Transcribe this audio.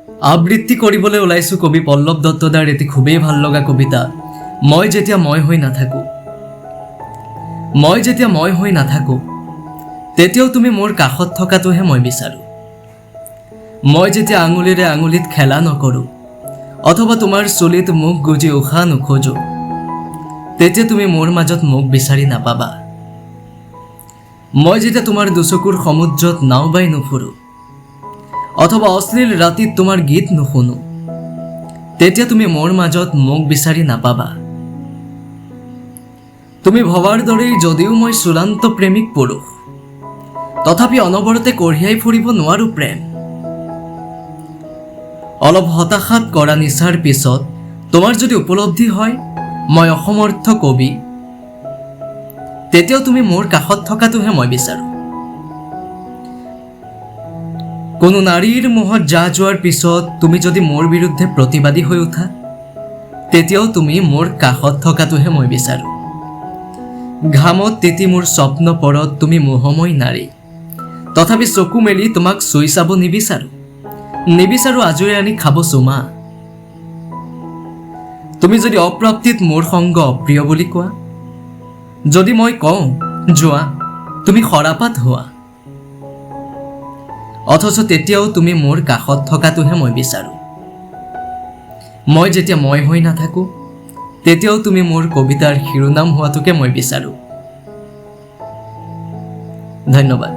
আবৃত্তি কৰিবলৈ ওলাইছো কবি পল্লৱ দত্তদাৰ এটি খুবেই ভাল লগা কবিতা মই যেতিয়া মই হৈ নাথাকো। মই যেতিয়া মই হৈ নাথাকো তেতিয়াও তুমি মোৰ কাষত থকাটোহে মই বিচাৰো। মই যেতিয়া আঙুলিৰে আঙুলিত খেলা নকৰো অথবা তোমাৰ চুলিত মুখ গুজি উশাহ নোখোজো তেতিয়া তুমি মোৰ মাজত মোক বিচাৰি নাপাবা। মই যেতিয়া তোমাৰ দুচকুৰ সমুদ্ৰত নাও বাই নুফুৰো অথবা অশ্লীল ৰাতিত তোমাৰ গীত নুশুনো তেতিয়া তুমি মোৰ মাজত মোক বিচাৰি নাপাবা। তুমি ভবাৰ দৰেই যদিও মই চূড়ান্ত প্ৰেমিক পুৰুষ তথাপি অনবৰতে কঢ়িয়াই ফুৰিব নোৱাৰো প্ৰেম। অলপ হতাশাত কৰা নিচাৰ পিছত তোমাৰ যদি উপলব্ধি হয় মই অসমৰ্থ কবি তেতিয়াও তুমি মোৰ কাষত থকাটোহে মই বিচাৰো। কোনো নাৰীৰ মোহত যোৱাৰ পিছত তুমি যদি মোৰ বিৰুদ্ধে প্ৰতিবাদী হৈ উঠা তেতিয়াও তুমি মোৰ কাষত থকাটোহে মই বিচাৰো। ঘামত তিতি মোৰ স্বপ্ন পৰত তুমি মোহময় নাৰী তথাপি চকু মেলি তোমাক চুই চাব নিবিচাৰো আজৰি আনি খাব চুমা। তুমি যদি অপ্ৰাপ্তিত মোৰ সংগ অপ্ৰিয় বুলি কোৱা যদি মই কওঁ যোৱা তুমি সৰাপাত হোৱা অথচ তেতিয়াও তুমি মোৰ কাষত থকাটোহে মই বিচাৰো। মই যেতিয়া মই হৈ নাথাকো তেতিয়াও তুমি মোৰ কবিতাৰ শিৰোনাম হোৱাটোকে মই বিচাৰো। ধন্যবাদ।